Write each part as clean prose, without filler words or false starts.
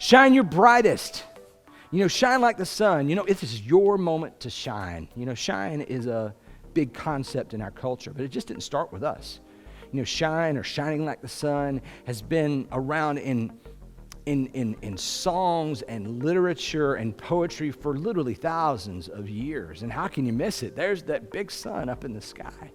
Shine your brightest. Shine like the sun. This is your moment to shine. Shine is a big concept in our culture, but it just didn't start with us. Shine or shining like the sun has been around in songs and literature and poetry for literally thousands of years. And how can you miss it? There's that big sun up in the sky.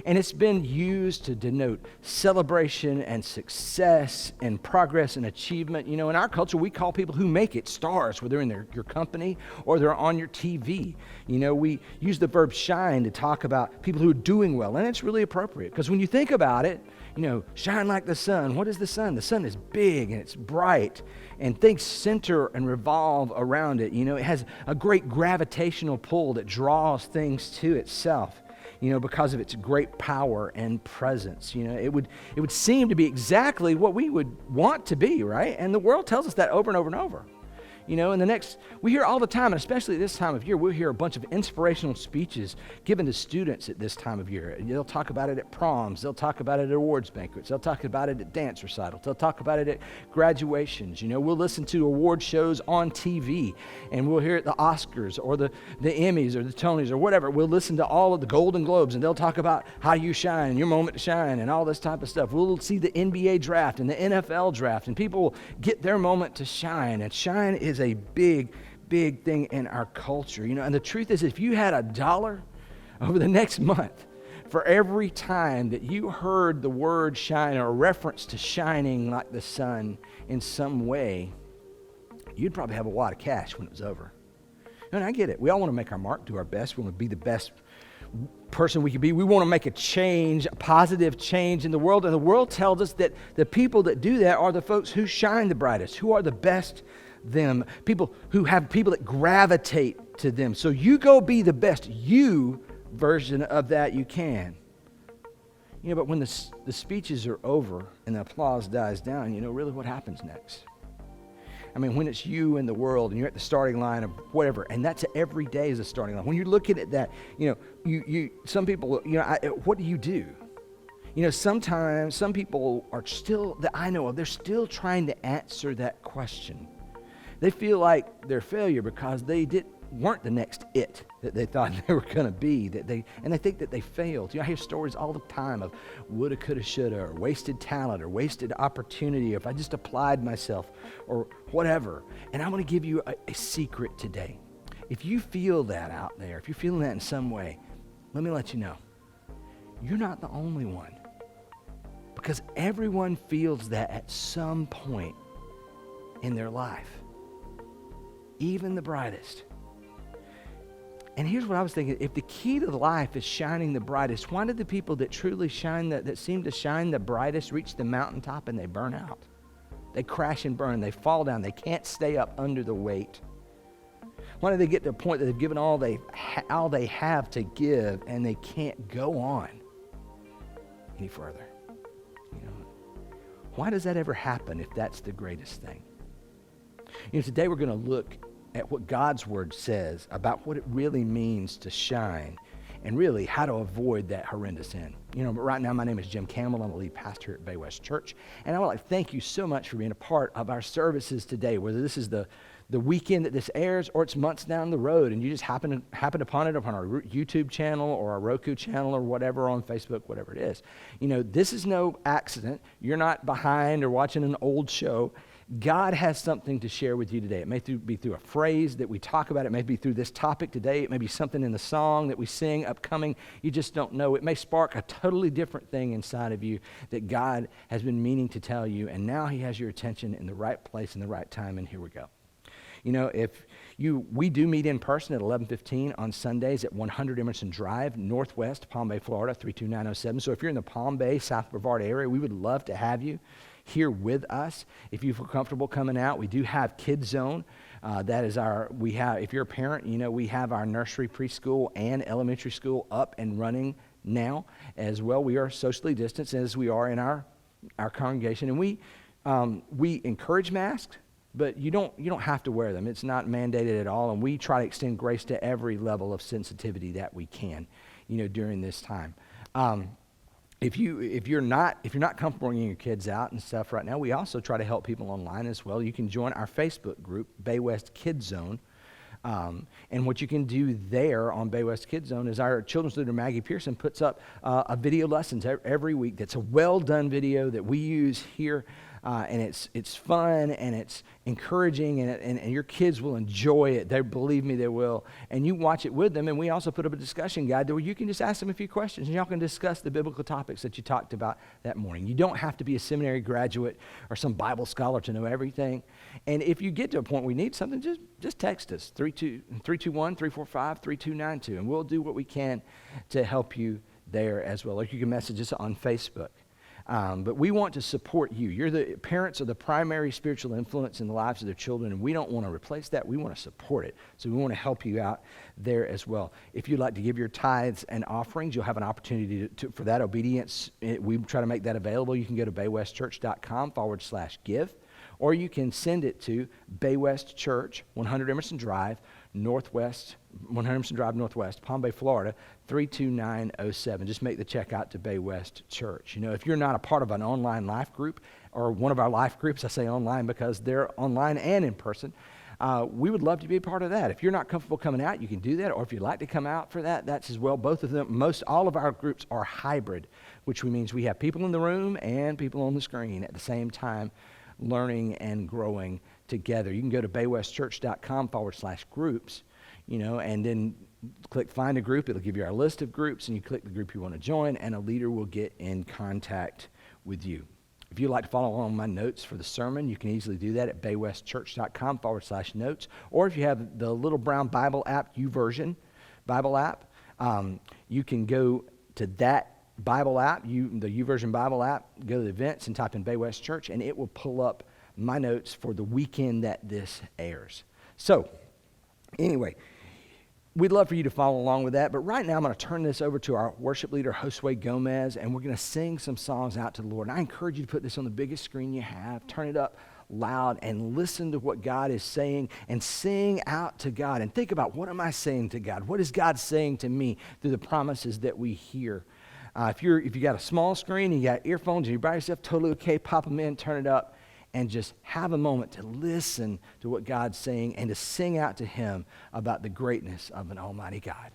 And it's been used to denote celebration and success and progress and achievement. In our culture, we call people who make it stars, whether they're in your company or they're on your TV. We use the verb shine to talk about people who are doing well, and it's really appropriate because when you think about it, shine like the sun. What is the sun? The sun is big and it's bright, and things center and revolve around it. It has a great gravitational pull that draws things to itself. Because of its great power and presence. It would seem to be exactly what we would want to be, right? And the world tells us that over and over and over. We hear all the time, and especially this time of year, we'll hear a bunch of inspirational speeches given to students at this time of year. They'll talk about it at proms. They'll talk about it at awards banquets. They'll talk about it at dance recitals. They'll talk about it at graduations. We'll listen to award shows on TV, and we'll hear it at the Oscars or the Emmys or the Tonys or whatever. We'll listen to all of the Golden Globes, and they'll talk about how you shine, your moment to shine, and all this type of stuff. We'll see the NBA draft and the NFL draft, and people will get their moment to shine, and shine is a big thing in our culture. And the truth is, if you had $1 over the next month for every time that you heard the word shine or a reference to shining like the sun in some way, you'd probably have a lot of cash when it was over. And I get it. We all want to make our mark, do our best. We want to be the best person we can be. We want to make a change, a positive change in the world. And the world tells us that the people that do that are the folks who shine the brightest, who are the best them, people who have people that gravitate to them. So you go be the best you version of that you can. But when the speeches are over and the applause dies down, really what happens next? When it's you and the world and you're at the starting line of whatever, and that's every day is a starting line. When you're looking at that, some people, what do you do? Sometimes some people are still, that I know of, they're still trying to answer that question. They feel like they're a failure because they weren't the next it that they thought they were going to be, and they think that they failed. I hear stories all the time of woulda, coulda, shoulda, or wasted talent, or wasted opportunity, or if I just applied myself, or whatever. And I'm going to give you a secret today. If you feel that out there, if you're feeling that in some way, let me let you know. You're not the only one. Because everyone feels that at some point in their life. Even the brightest. And here's what I was thinking. If the key to life is shining the brightest, why did the people that truly shine, that seem to shine the brightest, reach the mountaintop and they burn out? They crash and burn. They fall down. They can't stay up under the weight. Why do they get to a point that they've given all they have to give and they can't go on any further? Why does that ever happen if that's the greatest thing? Today we're going to look at what God's Word says about what it really means to shine and really how to avoid that horrendous end. But right now my name is Jim Campbell. I'm the lead pastor at Bay West Church. And I would like to thank you so much for being a part of our services today, whether this is the weekend that this airs or it's months down the road and you just happen upon it upon our YouTube channel or our Roku channel or whatever on Facebook, whatever it is. This is no accident. You're not behind or watching an old show. God has something to share with you today. It may be through a phrase that we talk about. It may be through this topic today. It may be something in the song that we sing upcoming. You just don't know. It may spark a totally different thing inside of you that God has been meaning to tell you, and now he has your attention in the right place and the right time, and here we go. We do meet in person at 11:15 on Sundays at 100 Emerson Drive, Northwest, Palm Bay, Florida, 32907. So if you're in the Palm Bay, South Brevard area, we would love to have you here with us. If you feel comfortable coming out, we do have Kids Zone. If you're a parent, we have our nursery, preschool, and elementary school up and running now as well. We are socially distanced as we are in our congregation, and we encourage masks, but you don't have to wear them. It's not mandated at all, and we try to extend grace to every level of sensitivity that we can, during this time. if you're not comfortable bringing your kids out and stuff right now, we also try to help people online as well. You can join our Facebook group, Bay West Kids Zone. And what you can do there on Bay West Kids Zone is our children's leader, Maggie Pearson, puts up a video lessons every week. That's a well-done video that we use here, and it's fun, and it's encouraging, and your kids will enjoy it. Believe me, they will. And you watch it with them, and we also put up a discussion guide where you can just ask them a few questions, and y'all can discuss the biblical topics that you talked about that morning. You don't have to be a seminary graduate or some Bible scholar to know everything. And if you get to a point where you need something, just text us, 321-345-3292, and we'll do what we can to help you there as well. Or you can message us on Facebook. But we want to support you. The parents are the primary spiritual influence in the lives of their children, and we don't want to replace that. We want to support it. So we want to help you out there as well. If you'd like to give your tithes and offerings, you'll have an opportunity for that obedience. We try to make that available. You can go to baywestchurch.com/give, or you can send it to Bay West Church, 100 Emerson Drive, Northwest, Palm Bay, Florida, 32907. Just make the check out to Bay West Church. You know, if you're not a part of an online life group or one of our life groups, I say online because they're online and in person, we would love to be a part of that. If you're not comfortable coming out, you can do that. Or if you'd like to come out for that, that's as well. Both of them, all of our groups are hybrid, which means we have people in the room and people on the screen at the same time, learning and growing together. You can go to baywestchurch.com/groups, you know, and then click find a group. It'll give you our list of groups, and you click the group you want to join, and a leader will get in contact with you. If you'd like to follow along my notes for the sermon, you can easily do that at baywestchurch.com/notes. Or if you have the little brown Bible app, YouVersion Bible app, you can go to that Bible app, the YouVersion Bible app, go to the events and type in Bay West Church, and it will pull up my notes for the weekend that this airs. So, anyway, we'd love for you to follow along with that, but right now I'm going to turn this over to our worship leader, Josue Gomez, and we're going to sing some songs out to the Lord. And I encourage you to put this on the biggest screen you have, turn it up loud, and listen to what God is saying, and sing out to God, and think about, what am I saying to God? What is God saying to me through the promises that we hear? If you got a small screen and you got earphones and you're by yourself, totally okay, pop them in, turn it up, and just have a moment to listen to what God's saying and to sing out to Him about the greatness of an almighty God.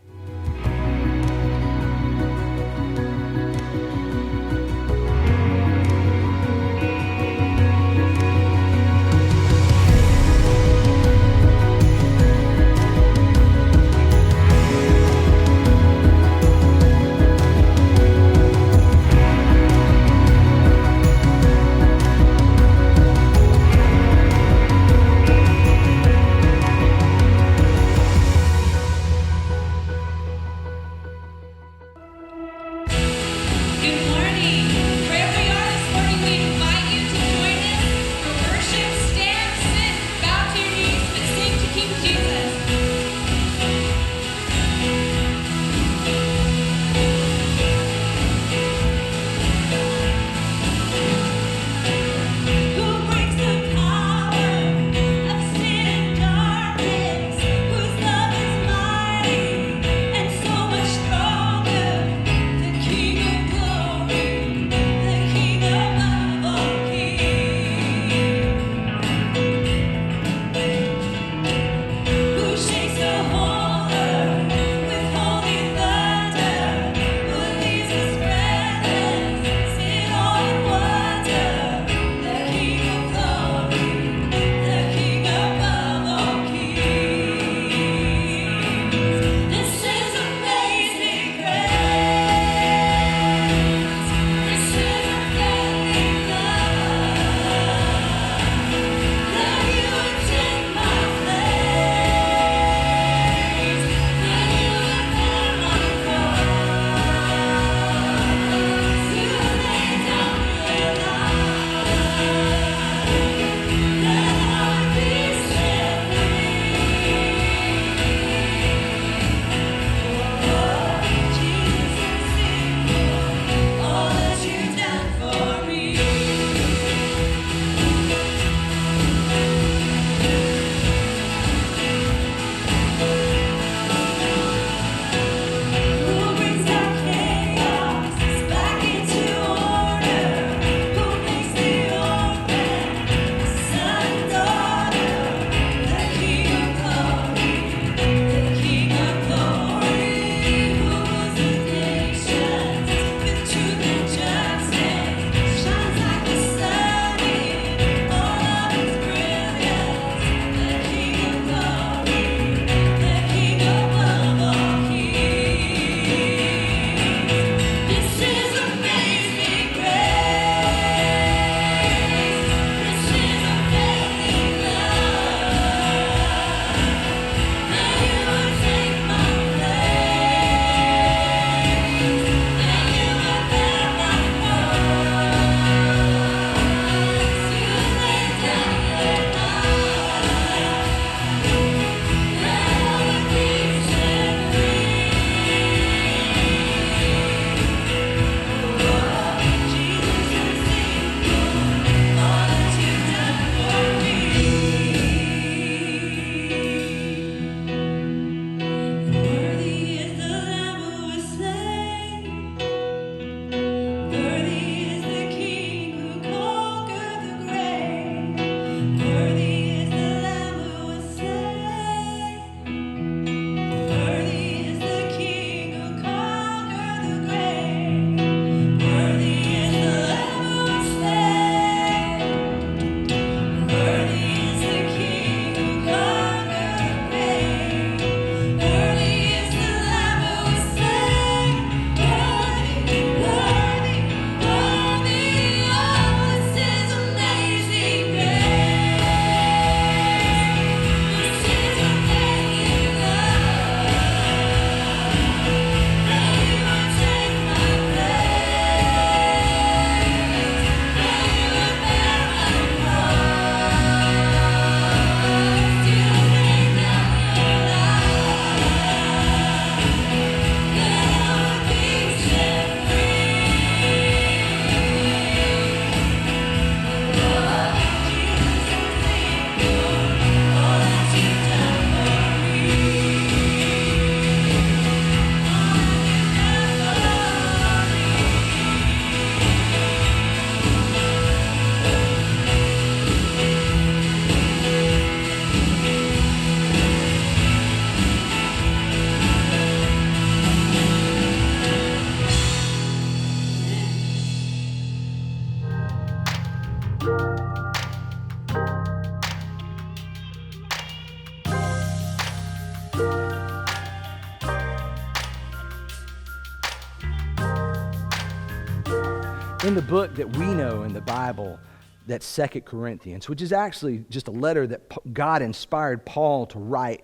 In the book that we know in the Bible, that's 2 Corinthians, which is actually just a letter that God inspired Paul to write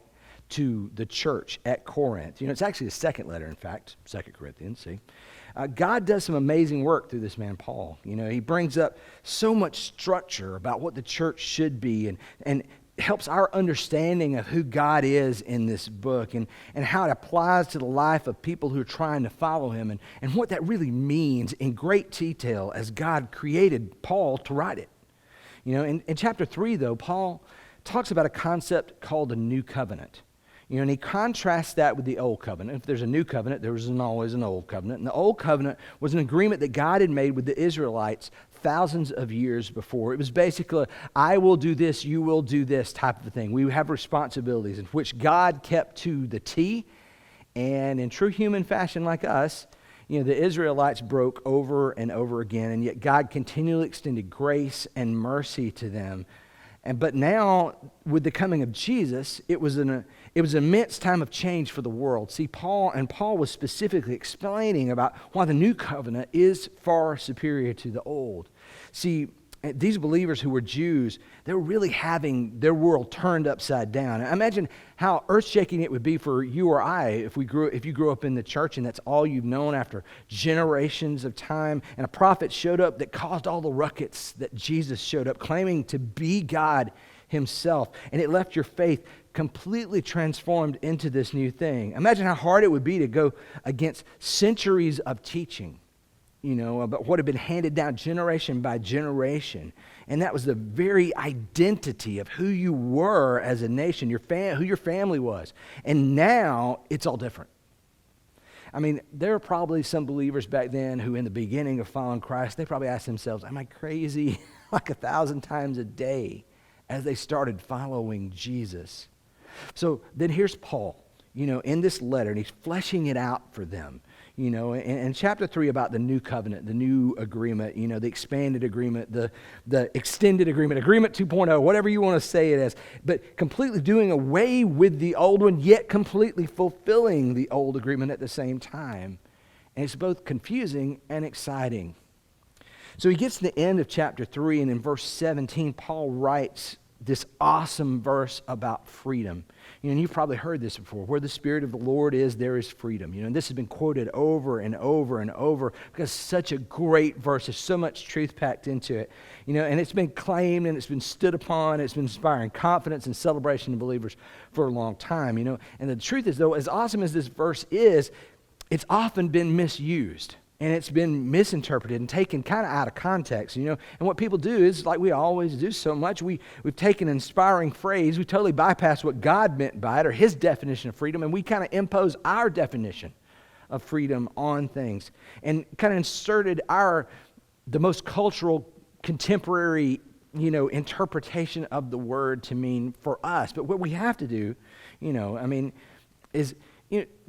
to the church at Corinth. It's actually the second letter, in fact, 2 Corinthians, see. God does some amazing work through this man, Paul. He brings up so much structure about what the church should be and helps our understanding of who God is in this book and how it applies to the life of people who are trying to follow him and what that really means in great detail as God created Paul to write it. In chapter 3, though, Paul talks about a concept called a new covenant. And he contrasts that with the old covenant. If there's a new covenant, there was always an old covenant. And the old covenant was an agreement that God had made with the Israelites thousands of years before. It was basically, I will do this, you will do this type of a thing. We have responsibilities in which God kept to the T. And in true human fashion like us, the Israelites broke over and over again. And yet God continually extended grace and mercy to them. But now, with the coming of Jesus, it was an immense time of change for the world. See, Paul was specifically explaining about why the new covenant is far superior to the old. See, these believers who were Jews, they were really having their world turned upside down. Imagine how earth-shaking it would be for you or I if you grew up in the church and that's all you've known after generations of time, and a prophet showed up that caused all the ruckus that Jesus showed up, claiming to be God himself, and it left your faith completely transformed into this new thing. Imagine how hard it would be to go against centuries of teaching, about what had been handed down generation by generation. And that was the very identity of who you were as a nation, who your family was. And now it's all different. There are probably some believers back then who in the beginning of following Christ, they probably asked themselves, am I crazy? Like 1,000 times a day as they started following Jesus. So then here's Paul, in this letter, and he's fleshing it out for them. In chapter 3 about the new covenant, the new agreement, the expanded agreement, the extended agreement, agreement 2.0, whatever you want to say it as, but completely doing away with the old one, yet completely fulfilling the old agreement at the same time. And it's both confusing and exciting. So he gets to the end of chapter 3, and in verse 17, Paul writes this awesome verse about freedom. And you've probably heard this before. Where the Spirit of the Lord is, there is freedom. And this has been quoted over and over and over because it's such a great verse. There's so much truth packed into it. And it's been claimed and it's been stood upon. It's been inspiring confidence and celebration of believers for a long time. And the truth is, though, as awesome as this verse is, it's often been misused. And it's been misinterpreted and taken kind of out of context, And what people do is, like we always do so much, we've taken an inspiring phrase, we totally bypass what God meant by it or his definition of freedom, and we kind of impose our definition of freedom on things and kind of inserted the most cultural, contemporary, interpretation of the word to mean for us. But what we have to do, is...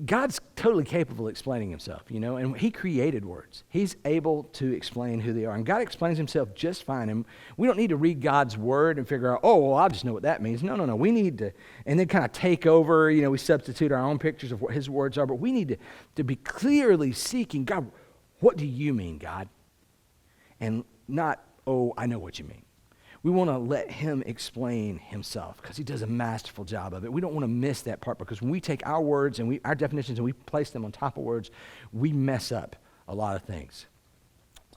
God's totally capable of explaining himself, and he created words. He's able to explain who they are, and God explains himself just fine. And we don't need to read God's word and figure out, I just know what that means. No. We need to, and then kind of take over, we substitute our own pictures of what his words are, but we need to be clearly seeking, God, what do you mean, God? And not, I know what you mean. We want to let him explain himself because he does a masterful job of it. We don't want to miss that part because when we take our words and our definitions and we place them on top of words, we mess up a lot of things.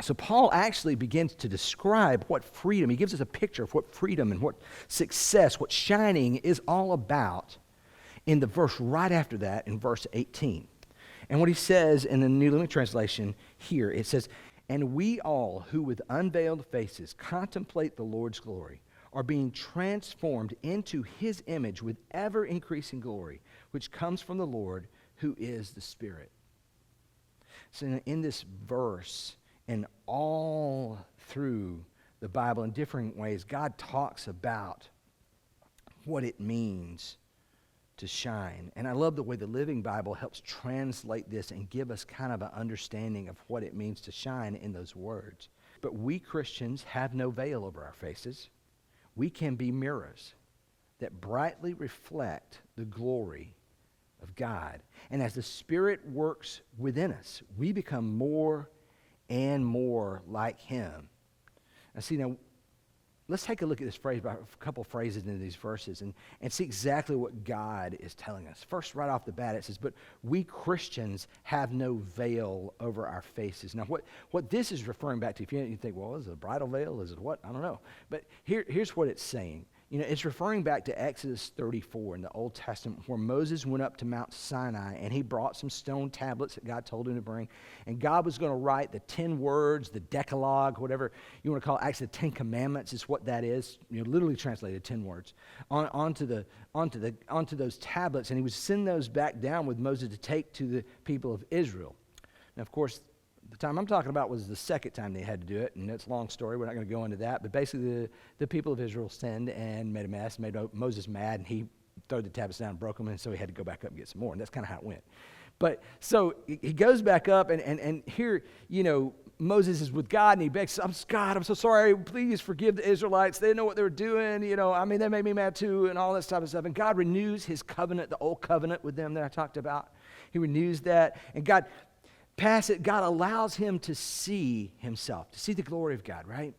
So Paul actually begins to describe what freedom, he gives us a picture of what freedom and what success, what shining is all about in the verse right after that, in verse 18. And what he says in the New Living Translation here, it says, "And we all who with unveiled faces contemplate the Lord's glory are being transformed into his image with ever-increasing glory, which comes from the Lord who is the Spirit." So in this verse and all through the Bible in different ways, God talks about what it means to shine. And I love the way the Living Bible helps translate this and give us kind of an understanding of what it means to shine in those words. But we Christians have no veil over our faces. We can be mirrors that brightly reflect the glory of God. And as the Spirit works within us, we become more and more like him. Now, let's take a look at this phrase, by a couple phrases in these verses, and see exactly what God is telling us. First, right off the bat, it says, but we Christians have no veil over our faces. Now, what this is referring back to, if you think, well, is it a bridal veil? Is it what? I don't know. But here's what it's saying. It's referring back to Exodus 34 in the Old Testament, where Moses went up to Mount Sinai and he brought some stone tablets that God told him to bring. And God was going to write the 10 words, the Decalogue, whatever you want to call it. Actually, the 10 Commandments is what that is. Literally translated 10 words onto those tablets. And he would send those back down with Moses to take to the people of Israel. Now, of course, the time I'm talking about was the second time they had to do it, and it's a long story. We're not going to go into that. But basically, the people of Israel sinned and made a mess, made Moses mad, and he threw the tablets down and broke them, and so he had to go back up and get some more, and that's kind of how it went. But so he goes back up, and here, Moses is with God, and he begs, God, I'm so sorry. Please forgive the Israelites. They didn't know what they were doing. They made me mad too, and all this type of stuff. And God renews his covenant, the old covenant with them that I talked about. He renews that, and God allows him to see himself, to see the glory of God, right?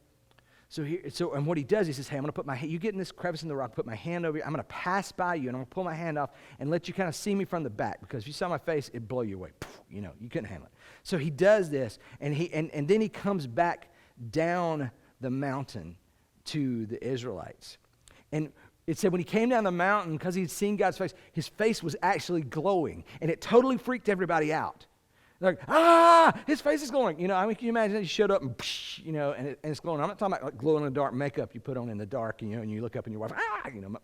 And what he does, he says, hey, I'm going to put my hand, you get in this crevice in the rock, put my hand over you, I'm going to pass by you, and I'm going to pull my hand off and let you kind of see me from the back, because if you saw my face, it'd blow you away. You couldn't handle it. So he does this, and then he comes back down the mountain to the Israelites. And it said when he came down the mountain, because he'd seen God's face, his face was actually glowing, and it totally freaked everybody out. Like, his face is glowing. Can you imagine he showed up and, and it's glowing. I'm not talking about like glow-in-the-dark makeup you put on in the dark, and you look up and your wife,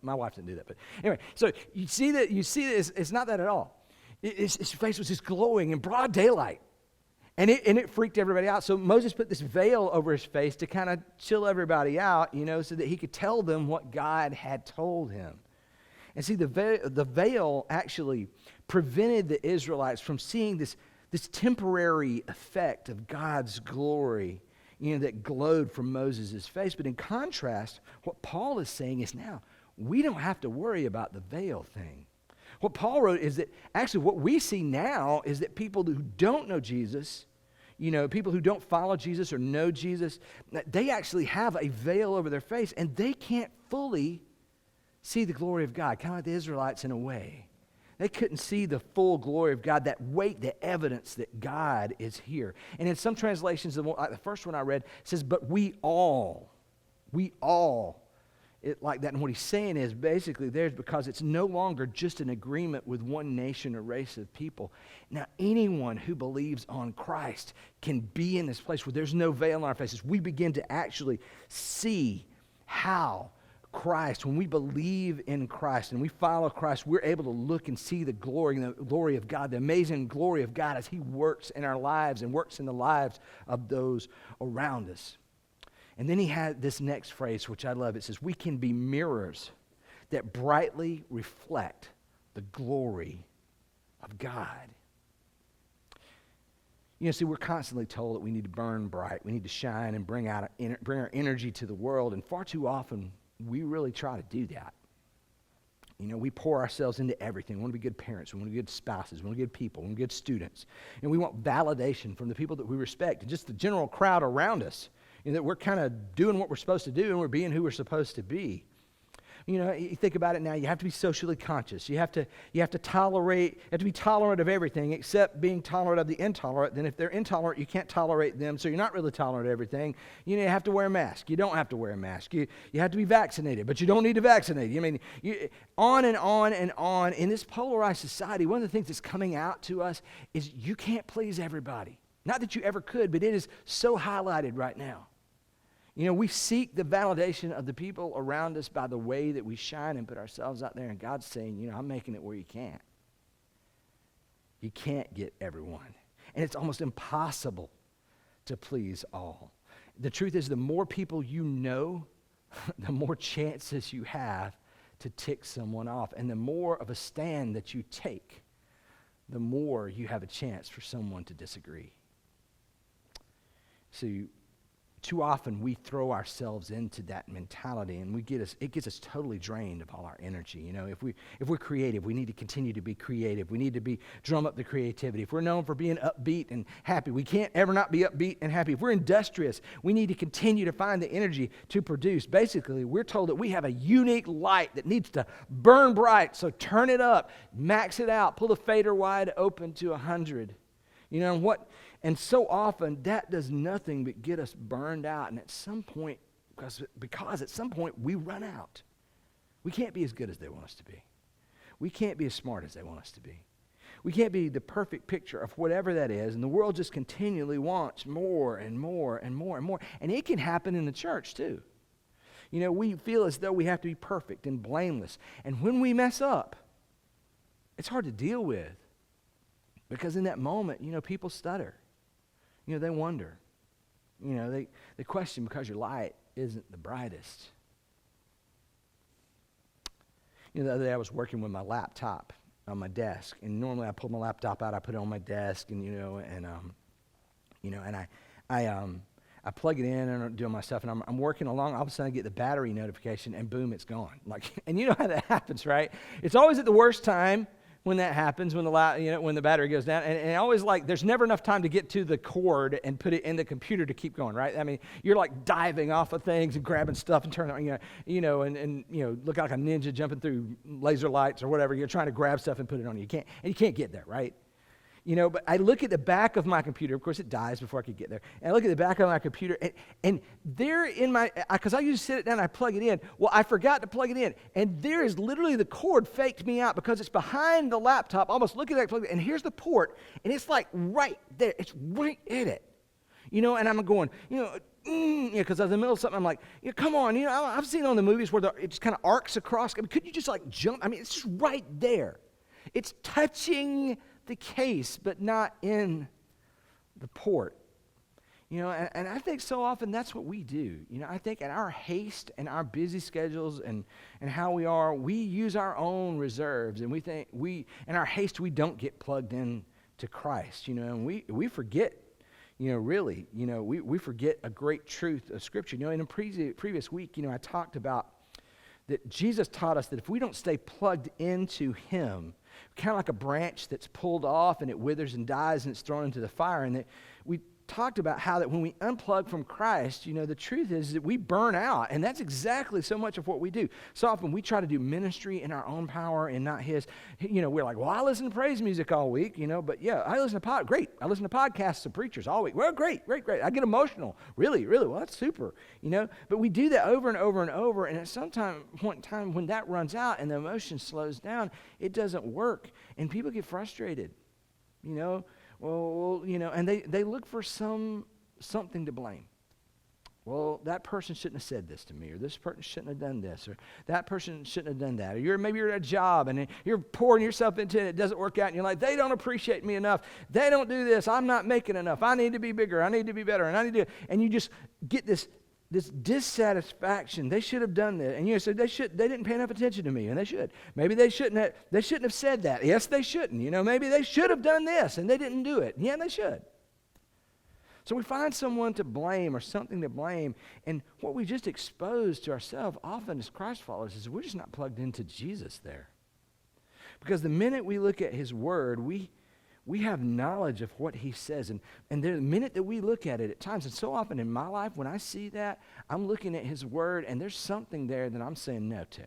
my wife didn't do that. But anyway, so you see that it's not that at all. His face was just glowing in broad daylight. And it freaked everybody out. So Moses put this veil over his face to kind of chill everybody out, so that he could tell them what God had told him. And see, the veil actually prevented the Israelites from seeing this temporary effect of God's glory, that glowed from Moses' face. But in contrast, what Paul is saying is now, we don't have to worry about the veil thing. What Paul wrote is that actually what we see now is that people who don't know Jesus, people who don't follow Jesus or know Jesus, they actually have a veil over their face, and they can't fully see the glory of God, kind of like the Israelites in a way. They couldn't see the full glory of God, that weight, the evidence that God is here. And in some translations, like the first one I read, says, but we all, like that. And what he's saying is basically there's because it's no longer just an agreement with one nation or race of people. Now, anyone who believes on Christ can be in this place where there's no veil on our faces. We begin to actually see how Christ, when we believe in Christ and we follow Christ, we're able to look and see the glory of God, the amazing glory of God as he works in our lives and works in the lives of those around us. And then he had this next phrase, which I love. It says, we can be mirrors that brightly reflect the glory of God. See, we're constantly told that we need to burn bright, we need to shine and bring our energy to the world, and far too often we really try to do that. We pour ourselves into everything. We want to be good parents. We want to be good spouses. We want to be good people. We want to be good students. And we want validation from the people that we respect and just the general crowd around us, that we're kind of doing what we're supposed to do and we're being who we're supposed to be. You think about it now, you have to be socially conscious. You have to be tolerant of everything except being tolerant of the intolerant. Then if they're intolerant, you can't tolerate them, so you're not really tolerant of everything. You have to wear a mask. You don't have to wear a mask. You have to be vaccinated, but you don't need to vaccinate. On and on and on. In this polarized society, one of the things that's coming out to us is you can't please everybody. Not that you ever could, but it is so highlighted right now. We seek the validation of the people around us by the way that we shine and put ourselves out there. And God's saying, I'm making it where you can't. You can't get everyone. And it's almost impossible to please all. The truth is, the more people you know, the more chances you have to tick someone off. And the more of a stand that you take, the more you have a chance for someone to disagree. So Too often we throw ourselves into that mentality, and it gets us totally drained of all our energy. If we're creative, we need to continue to be creative. We need to drum up the creativity. If we're known for being upbeat and happy, we can't ever not be upbeat and happy. If we're industrious, we need to continue to find the energy to produce. Basically, we're told that we have a unique light that needs to burn bright, so turn it up, max it out, pull the fader wide open to 100. And so often that does nothing but get us burned out. And at some point, because at some point we run out. We can't be as good as they want us to be. We can't be as smart as they want us to be. We can't be the perfect picture of whatever that is. And the world just continually wants more and more and more and more. And it can happen in the church too. We feel as though we have to be perfect and blameless. And when we mess up, it's hard to deal with. Because in that moment, people stutter. They wonder. They question because your light isn't the brightest. The other day I was working with my laptop on my desk, and normally I pull my laptop out, I put it on my desk, and I plug it in and I'm doing my stuff, and I'm working along. All of a sudden I get the battery notification, and boom, it's gone. And you know how that happens, right? It's always at the worst time. When that happens, when the battery goes down, and always there's never enough time to get to the cord and put it in the computer to keep going, right? I mean, you're diving off of things and grabbing stuff and turning, and look like a ninja jumping through laser lights or whatever. You're trying to grab stuff and put it on. You can't get there, right? But I look at the back of my computer. Of course, it dies before I could get there. And I look at the back of my computer, and there in because I usually sit it down and I plug it in. Well, I forgot to plug it in. And there is literally the cord faked me out because it's behind the laptop. Almost look at that plug, and here's the port, and it's right there. It's right in it. And I'm going, because I was in the middle of something, I'm like, come on, I've seen on the movies where it just kind of arcs across. I mean, could you just jump? I mean, it's just right there. It's touching the case, but not in the port. And I think so often that's what we do. I think in our haste and our busy schedules and how we are, we use our own reserves, and we think in our haste, we don't get plugged in to Christ, and we forget, we forget a great truth of Scripture. In a previous week, I talked about that Jesus taught us that if we don't stay plugged into Him, kind of like a branch that's pulled off and it withers and dies and it's thrown into the fire. And that we talked about how that when we unplug from Christ, the truth is that we burn out. And that's exactly so much of what we do. So often we try to do ministry in our own power and not His. We're like, well, I listen to praise music all week, but yeah, I listen to I listen to podcasts of preachers all week. Well, great. I get emotional. Really, well, that's super, But we do that over and over and over, and at some point in time when that runs out and the emotion slows down, it doesn't work, and people get frustrated, Well, and they look for something to blame. Well, that person shouldn't have said this to me, or this person shouldn't have done this, or that person shouldn't have done that, or maybe you're at a job and you're pouring yourself into it, it doesn't work out, and you're like, they don't appreciate me enough, they don't do this, I'm not making enough, I need to be bigger, I need to be better, and you just get this dissatisfaction. They should have done this, and you said they didn't pay enough attention to me, and they should. Maybe they shouldn't have said that. Yes, they shouldn't. Maybe they should have done this, and they didn't do it. Yeah, they should. So we find someone to blame or something to blame, and what we just expose to ourselves often as Christ followers is we're just not plugged into Jesus there. Because the minute we look at His Word, we have knowledge of what He says. And the minute that we look at it at times, and so often in my life, when I see that, I'm looking at His Word, and there's something there that I'm saying no to.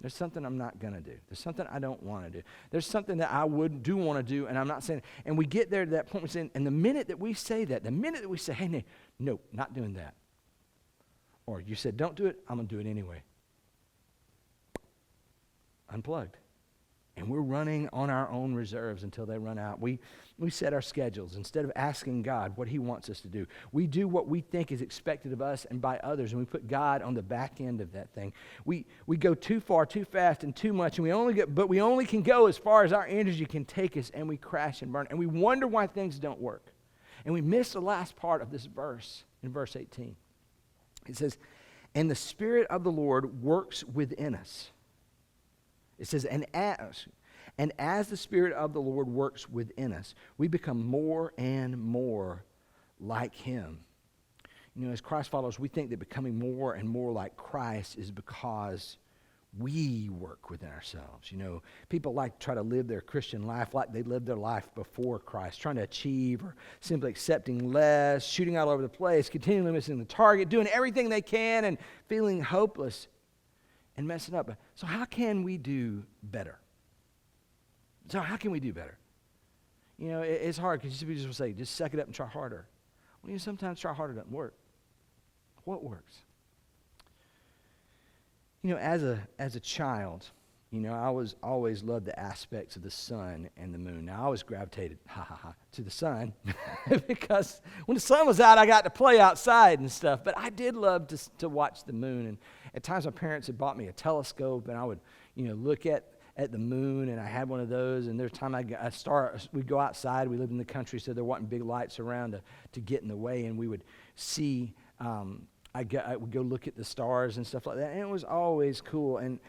There's something I'm not going to do. There's something I don't want to do. There's something that I do want to do, and I'm not saying. And we get there to that point, we're saying, and the minute that we say that, the minute that we say, hey, no, not doing that. Or you said, don't do it, I'm going to do it anyway. Unplugged. And we're running on our own reserves until they run out. We set our schedules instead of asking God what He wants us to do. We do what we think is expected of us and by others, and we put God on the back end of that thing. We go too far, too fast, and too much, and we only can go as far as our energy can take us, and we crash and burn. And we wonder why things don't work. And we miss the last part of this verse in verse 18. It says, "And the Spirit of the Lord works within us." It says, and as the Spirit of the Lord works within us, we become more and more like Him. As Christ followers, we think that becoming more and more like Christ is because we work within ourselves. People like to try to live their Christian life like they lived their life before Christ, trying to achieve or simply accepting less, shooting all over the place, continually missing the target, doing everything they can and feeling hopeless and messing up. So how can we do better? It's hard because people just will say, just suck it up and try harder. Well, sometimes try harder doesn't work. What works? As a child, I was always loved the aspects of the sun and the moon. Now, I always gravitated, to the sun because when the sun was out, I got to play outside and stuff. But I did love to watch the moon. And at times, my parents had bought me a telescope, and I would, look at the moon, and I had one of those. And there's time we'd go outside. We lived in the country, so there wasn't big lights around to get in the way, and we would see. I would go look at the stars and stuff like that, and it was always cool. And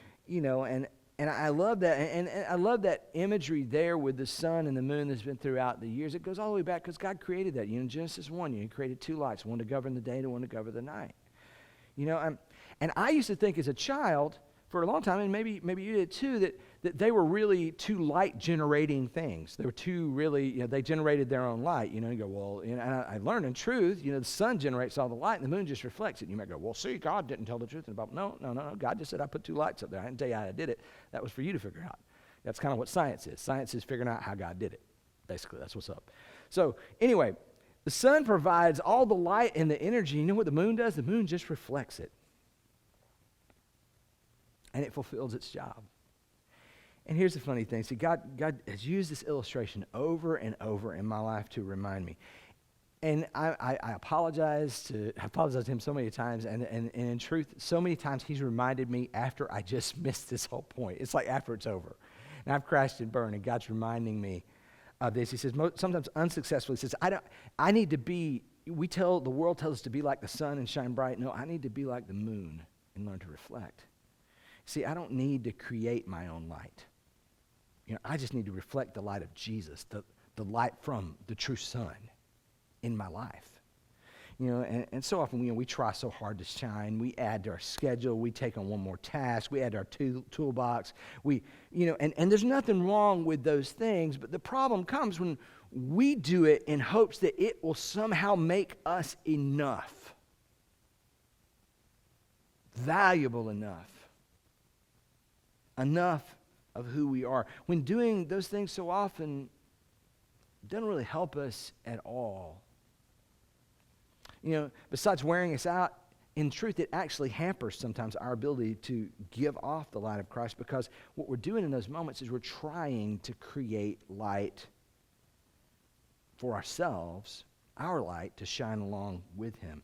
and I love that, and I love that imagery there with the sun and the moon that's been throughout the years. It goes all the way back because God created that. Genesis 1, He created two lights, one to govern the day and one to govern the night. And I used to think as a child for a long time, and maybe you did too, that they were really two light-generating things. They were two really, they generated their own light. You go, well, and I learned in truth, the sun generates all the light and the moon just reflects it. You might go, well, see, God didn't tell the truth in the Bible. No. God just said I put two lights up there. I didn't tell you how I did it. That was for you to figure out. That's kind of what science is. Science is figuring out how God did it. Basically, that's what's up. So anyway, the sun provides all the light and the energy. You know what the moon does? The moon just reflects it. And it fulfills its job. And here's the funny thing. See, God has used this illustration over and over in my life to remind me. And I apologize to him so many times. And in truth, so many times he's reminded me after I just missed this whole point. It's like after it's over. And I've crashed and burned, and God's reminding me of this. He says, sometimes unsuccessfully, he says, I need to be, the world tells us to be like the sun and shine bright. No, I need to be like the moon and learn to reflect. See, I don't need to create my own light. I just need to reflect the light of Jesus, the light from the true sun in my life. And so often we try so hard to shine. We add to our schedule. We take on one more task. We add to our toolbox. And there's nothing wrong with those things, but the problem comes when we do it in hopes that it will somehow make us enough, valuable enough of who we are. When doing those things so often doesn't really help us at all. Besides wearing us out, in truth, it actually hampers sometimes our ability to give off the light of Christ, because what we're doing in those moments is we're trying to create light for ourselves, our light, to shine along with Him.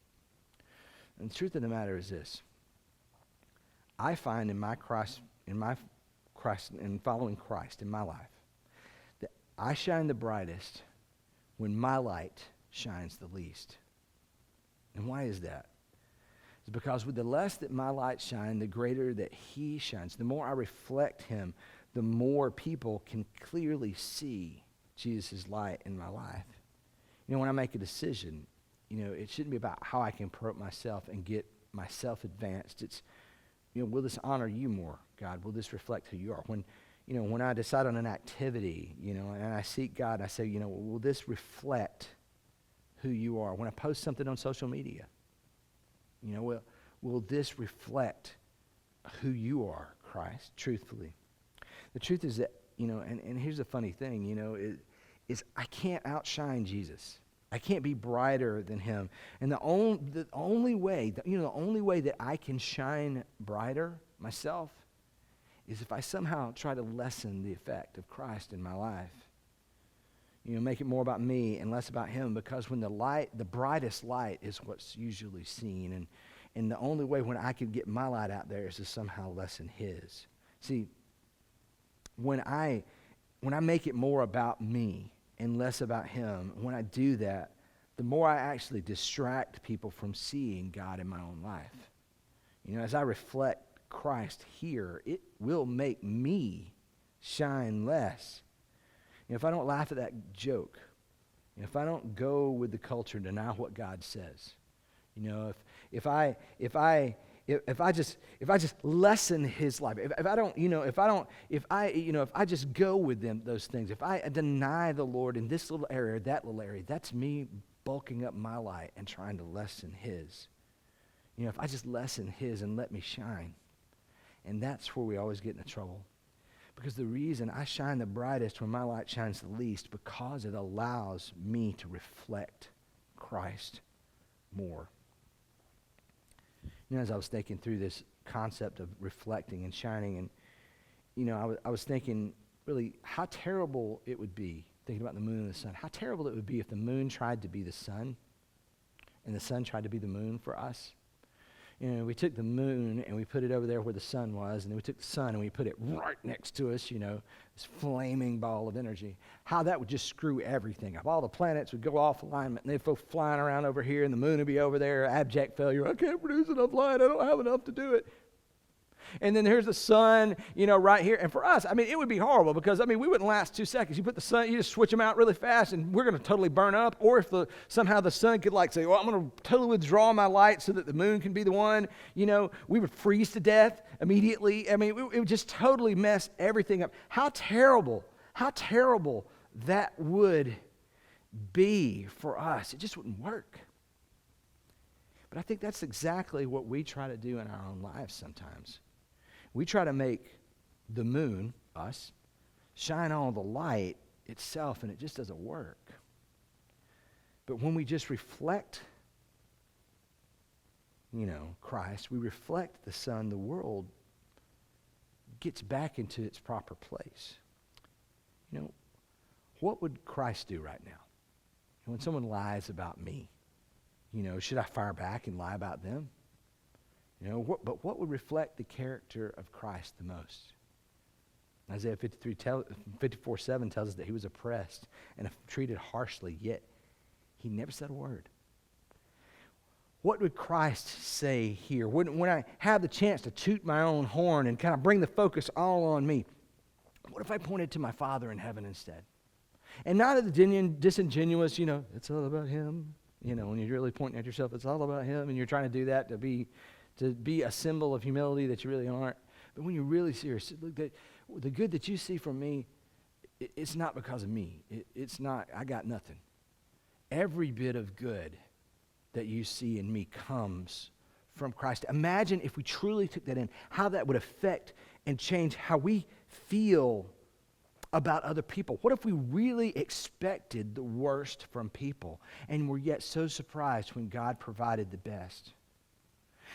And the truth of the matter is this. I find in following Christ in my life, that I shine the brightest when my light shines the least. And why is that? It's because with the less that my light shine, the greater that He shines. The more I reflect Him, the more people can clearly see Jesus' light in my life. When I make a decision, it shouldn't be about how I can promote myself and get myself advanced. It's, will this honor You more, God? Will this reflect who You are? When I decide on an activity, and I seek God, I say, will this reflect who You are? When I post something on social media, will this reflect who You are, Christ, truthfully? The truth is that, and here's the funny thing, is I can't outshine Jesus. I can't be brighter than Him. And the only way that I can shine brighter myself is if I somehow try to lessen the effect of Christ in my life. Make it more about me and less about Him, because when the brightest light is what's usually seen, and the only way when I can get my light out there is to somehow lessen His. See, when I make it more about me and less about Him, when I do that, the more I actually distract people from seeing God in my own life. As I reflect Christ here, it will make me shine less. If I don't laugh at that joke, if I don't go with the culture and deny what God says, You know, if I just lessen his life, if I just go with them, those things, if I deny the Lord in this little area or that little area, that's me bulking up my light and trying to lessen his. You know, if I just lessen his and let me shine. And that's where we always get into trouble. Because the reason I shine the brightest when my light shines the least, because it allows me to reflect Christ more. You know, as I was thinking through this concept of reflecting and shining, and, you know, I was thinking really how terrible it would be, thinking about the moon and the sun, how terrible it would be if the moon tried to be the sun and the sun tried to be the moon for us. You know, we took the moon and we put it over there where the sun was, and then we took the sun and we put it right next to us, you know, this flaming ball of energy. How that would just screw everything up. All the planets would go off alignment, and they'd go flying around over here, and the moon would be over there, abject failure. I can't produce enough light. I don't have enough to do it. And then here's the sun, you know, right here. And for us, I mean, it would be horrible because, I mean, we wouldn't last 2 seconds. You put the sun, you just switch them out really fast, and we're going to totally burn up. Or if somehow the sun could, like, say, well, I'm going to totally withdraw my light so that the moon can be the one, you know, we would freeze to death immediately. I mean, it would just totally mess everything up. How terrible that would be for us. It just wouldn't work. But I think that's exactly what we try to do in our own lives sometimes. We try to make the moon, us, shine all the light itself, and it just doesn't work. But when we just reflect, you know, Christ, we reflect the sun, the world gets back into its proper place. You know, what would Christ do right now? When someone lies about me, you know, should I fire back and lie about them? You know, but what would reflect the character of Christ the most? Isaiah 54:7 tells us that he was oppressed and treated harshly, yet he never said a word. What would Christ say here? When I have the chance to toot my own horn and kind of bring the focus all on me, what if I pointed to my Father in heaven instead? And not at the disingenuous, you know, it's all about him. You know, when you're really pointing at yourself, it's all about him, and you're trying to do that to be a symbol of humility that you really aren't. But when you're really serious, look, the good that you see from me, it's not because of me. It's not, I got nothing. Every bit of good that you see in me comes from Christ. Imagine if we truly took that in, how that would affect and change how we feel about other people. What if we really expected the worst from people and were yet so surprised when God provided the best?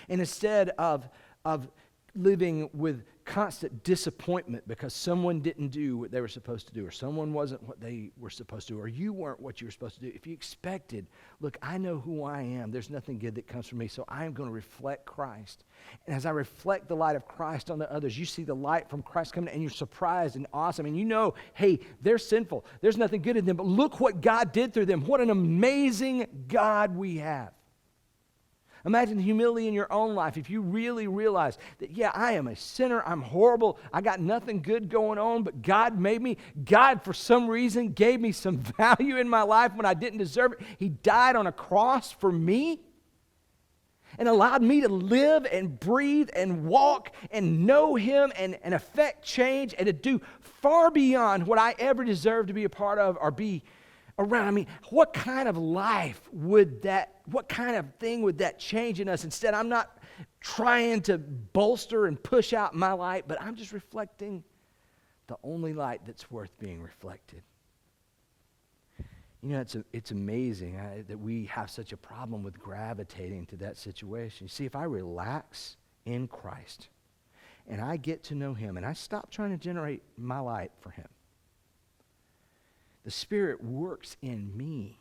And instead of living with constant disappointment because someone didn't do what they were supposed to do, or someone wasn't what they were supposed to do, or you weren't what you were supposed to do, if you expected, look, I know who I am. There's nothing good that comes from me, so I am going to reflect Christ. And as I reflect the light of Christ on the others, you see the light from Christ coming, and you're surprised and awesome. And you know, hey, they're sinful. There's nothing good in them, but look what God did through them. What an amazing God we have. Imagine the humility in your own life if you really realize that, yeah, I am a sinner, I'm horrible, I got nothing good going on, but God made me. God, for some reason, gave me some value in my life when I didn't deserve it. He died on a cross for me and allowed me to live and breathe and walk and know Him and affect change and to do far beyond what I ever deserved to be a part of or be around. I mean, what kind of life would that, what kind of thing would that change in us? Instead, I'm not trying to bolster and push out my light, but I'm just reflecting the only light that's worth being reflected. You know, it's amazing that we have such a problem with gravitating to that situation. You see, if I relax in Christ and I get to know Him and I stop trying to generate my light for Him, the Spirit works in me,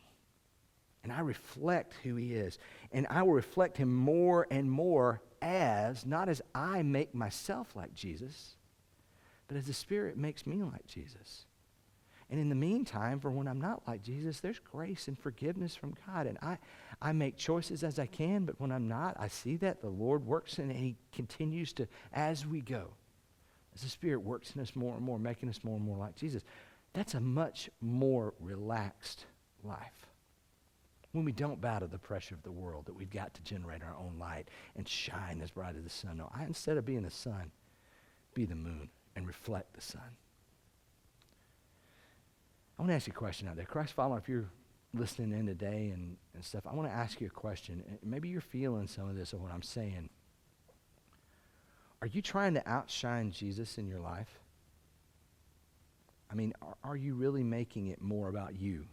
and I reflect who He is. And I will reflect Him more and more not as I make myself like Jesus, but as the Spirit makes me like Jesus. And in the meantime, for when I'm not like Jesus, there's grace and forgiveness from God. And I make choices as I can, but when I'm not, I see that the Lord works and He continues to, as we go, as the Spirit works in us more and more, making us more and more like Jesus. That's a much more relaxed life. when we don't bow to the pressure of the world, that we've got to generate our own light and shine as bright as the sun. No, instead of being the sun, be the moon and reflect the sun. I want to ask you a question out there. Christ follower, if you're listening in today and stuff, I want to ask you a question. Maybe you're feeling some of this of what I'm saying. Are you trying to outshine Jesus in your life? I mean, are you really making it more about you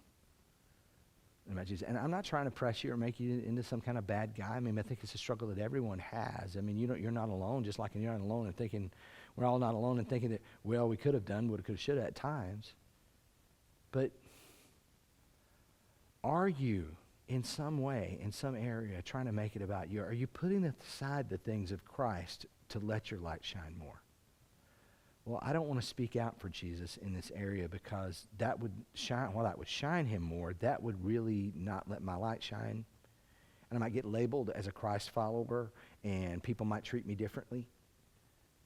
than about Jesus? And I'm not trying to press you or make you into some kind of bad guy. I mean, I think it's a struggle that everyone has. I mean, you're not alone, just like you're not alone in thinking, we're all not alone in thinking that, well, we could have done, would have, could have, should have at times. But are you in some way, in some area, trying to make it about you? Are you putting aside the things of Christ to let your light shine more? Well, I don't want to speak out for Jesus in this area, because that would shine, while that would shine him more, that would really not let my light shine. And I might get labeled as a Christ follower, and people might treat me differently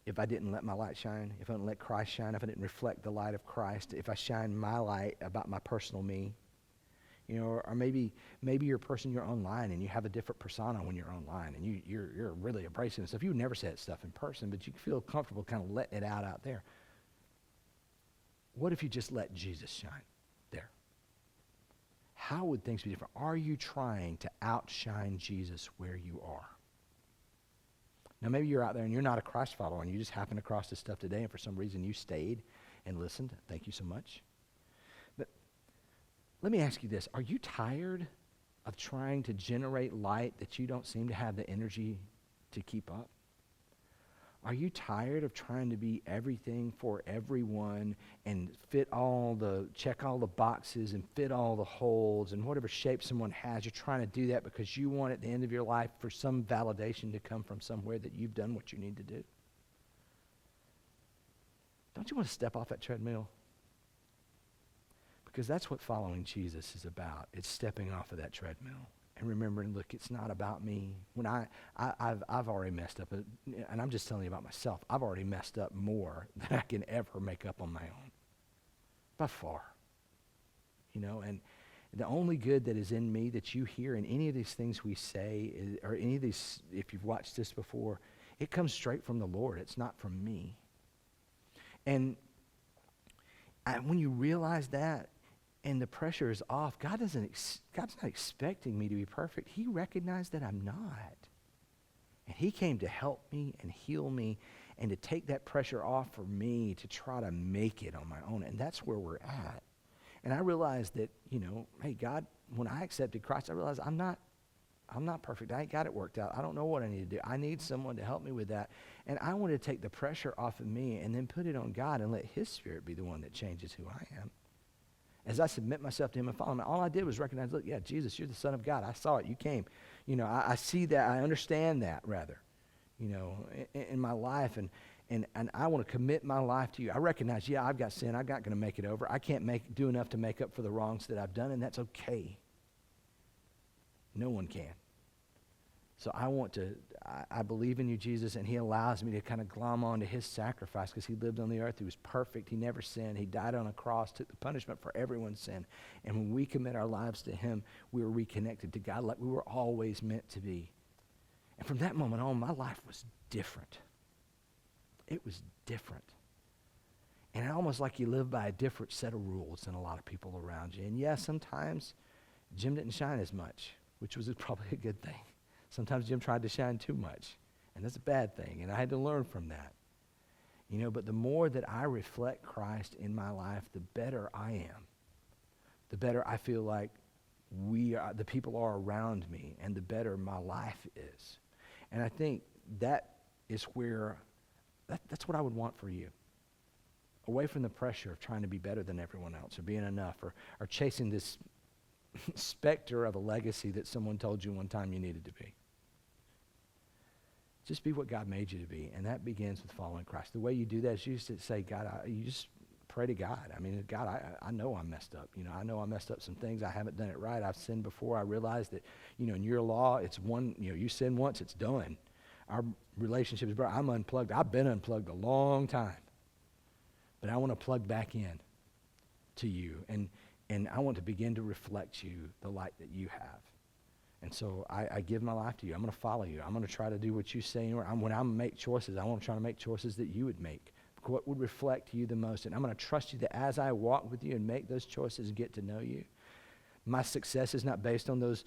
if I didn't let my light shine, if I didn't let Christ shine, if I didn't reflect the light of Christ, if I shine my light about my personal me. You know, or maybe you're a person, you're online and you have a different persona when you're online, and you're really abrasive stuff. You would never say that stuff in person, but you feel comfortable kind of letting it out there. What if you just let Jesus shine there? How would things be different? Are you trying to outshine Jesus where you are? Now, maybe you're out there and you're not a Christ follower and you just happened across this stuff today, and for some reason you stayed and listened. Thank you so much. But let me ask you this. Are you tired of trying to generate light that you don't seem to have the energy to keep up? Are you tired of trying to be everything for everyone and check all the boxes and fit all the holes and whatever shape someone has? You're trying to do that because you want at the end of your life for some validation to come from somewhere that you've done what you need to do. Don't you want to step off that treadmill? Because that's what following Jesus is about. It's stepping off of that treadmill and remembering, look, it's not about me. When I've already messed up, and I'm just telling you about myself. I've already messed up more than I can ever make up on my own, by far. You know, and the only good that is in me that you hear in any of these things we say, or any of these, if you've watched this before, it comes straight from the Lord. It's not from me. And when you realize that, and the pressure is off, God's not expecting me to be perfect. He recognized that I'm not. And he came to help me and heal me and to take that pressure off for me to try to make it on my own. And that's where we're at. And I realized that, you know, hey, God, when I accepted Christ, I realized I'm not perfect. I ain't got it worked out. I don't know what I need to do. I need someone to help me with that. And I want to take the pressure off of me and then put it on God and let his Spirit be the one that changes who I am. As I submit myself to him and follow him, all I did was recognize, look, yeah, Jesus, you're the Son of God. I saw it. You came. You know, I see that. I understand that, rather, you know, in my life. And I want to commit my life to you. I recognize, yeah, I've got sin. I'm not going to make it over. I can't do enough to make up for the wrongs that I've done, and that's okay. No one can. So I believe in you, Jesus, and he allows me to kind of glom onto his sacrifice because he lived on the earth. He was perfect. He never sinned. He died on a cross, took the punishment for everyone's sin. And when we commit our lives to him, we were reconnected to God like we were always meant to be. And from that moment on, my life was different. It was different. And almost like you live by a different set of rules than a lot of people around you. And yeah, sometimes Jim didn't shine as much, which was probably a good thing. Sometimes Jim tried to shine too much, and that's a bad thing, and I had to learn from that. You know, but the more that I reflect Christ in my life, the better I am. The better I feel like the people are around me, and the better my life is. And I think that is where, that's what I would want for you. Away from the pressure of trying to be better than everyone else, or being enough, or chasing this specter of a legacy that someone told you one time you needed to be. Just be what God made you to be, and that begins with following Christ. The way you do that is you just say, God, you just pray to God. I mean, God, I know I'm messed up. You know, I know I messed up some things. I haven't done it right. I've sinned before. I realize that, you know, in your law, it's one, you know, you sin once, it's done. Our relationship is, I'm unplugged. I've been unplugged a long time, but I want to plug back in to you. And And I want to begin to reflect you, the light that you have. And so I give my life to you. I'm going to follow you. I'm going to try to do what you say. When I make choices, I want to try to make choices that you would make. What would reflect you the most? And I'm going to trust you that as I walk with you and make those choices and get to know you, my success is not based on those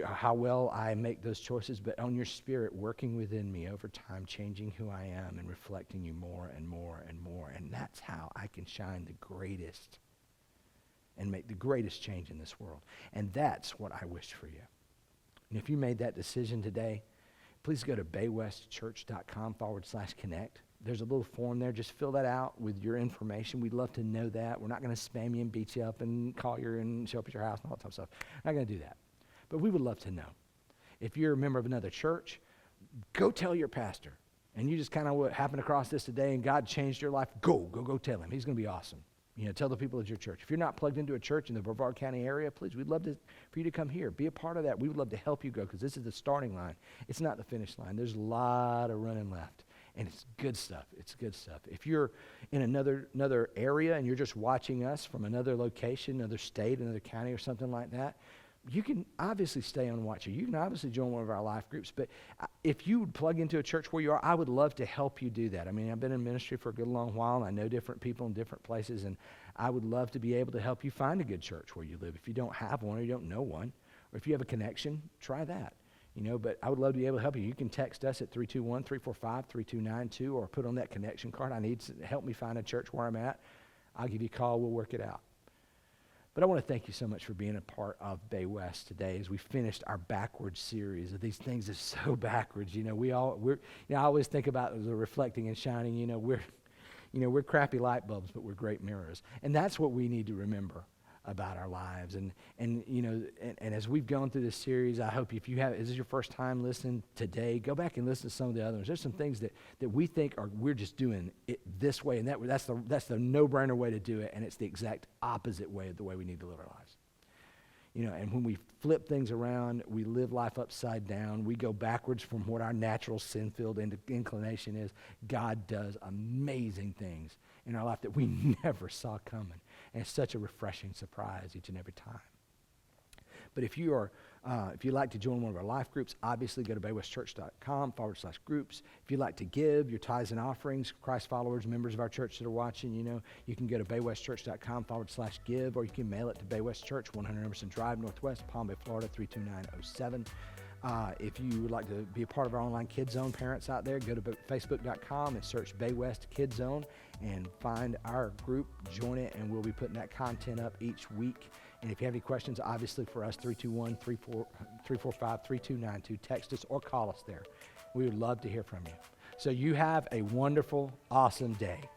how well I make those choices, but on your Spirit working within me over time, changing who I am and reflecting you more and more and more. And that's how I can shine the greatest and make the greatest change in this world. And that's what I wish for you. And if you made that decision today, please go to baywestchurch.com/connect. There's a little form there. Just fill that out with your information. We'd love to know that. We're not going to spam you and beat you up and call you and show up at your house and all that type of stuff. We're not going to do that. But we would love to know. If you're a member of another church, go tell your pastor. And you just kind of happened across this today and God changed your life, go tell him. He's going to be awesome. Tell the people at your church. If you're not plugged into a church in the Brevard County area, please, we'd love for you to come here. Be a part of that. We would love to help you go because this is the starting line. It's not the finish line. There's a lot of running left, and it's good stuff. It's good stuff. If you're in another area and you're just watching us from another location, another state, another county or something like that, you can obviously stay on watch. You can obviously join one of our life groups, but if you would plug into a church where you are, I would love to help you do that. I mean, I've been in ministry for a good long while, and I know different people in different places, and I would love to be able to help you find a good church where you live. If you don't have one or you don't know one, or if you have a connection, try that. But I would love to be able to help you. You can text us at 321-345-3292 or put on that connection card. I need to help me find a church where I'm at. I'll give you a call. We'll work it out. But I want to thank you so much for being a part of Bay West today as we finished our backwards series of these things that's so backwards. I always think about the reflecting and shining. We're crappy light bulbs, but we're great mirrors. And that's what we need to remember about our lives. And as we've gone through this series, I hope if this is your first time listening today, go back and listen to some of the other ones. There's some things that we think we're just doing it this way, and that's the no-brainer way to do it, and it's the exact opposite way of the way we need to live our lives. And when we flip things around, we live life upside down. We go backwards from what our natural sin-filled inclination is. God does amazing things in our life that we never saw coming. And it's such a refreshing surprise each and every time. But if you'd like to join one of our life groups, obviously go to baywestchurch.com/groups. If you'd like to give your tithes and offerings, Christ followers, members of our church that are watching, you can go to baywestchurch.com/give, or you can mail it to Bay West Church, 100 Emerson Drive, Northwest, Palm Bay, Florida, 32907. If you would like to be a part of our online Kids Zone, parents out there, go to facebook.com and search Bay West Kids Zone and find our group, join it, and we'll be putting that content up each week. And if you have any questions, obviously for us, 321-345-3292, text us or call us there. We would love to hear from you. So you have a wonderful, awesome day.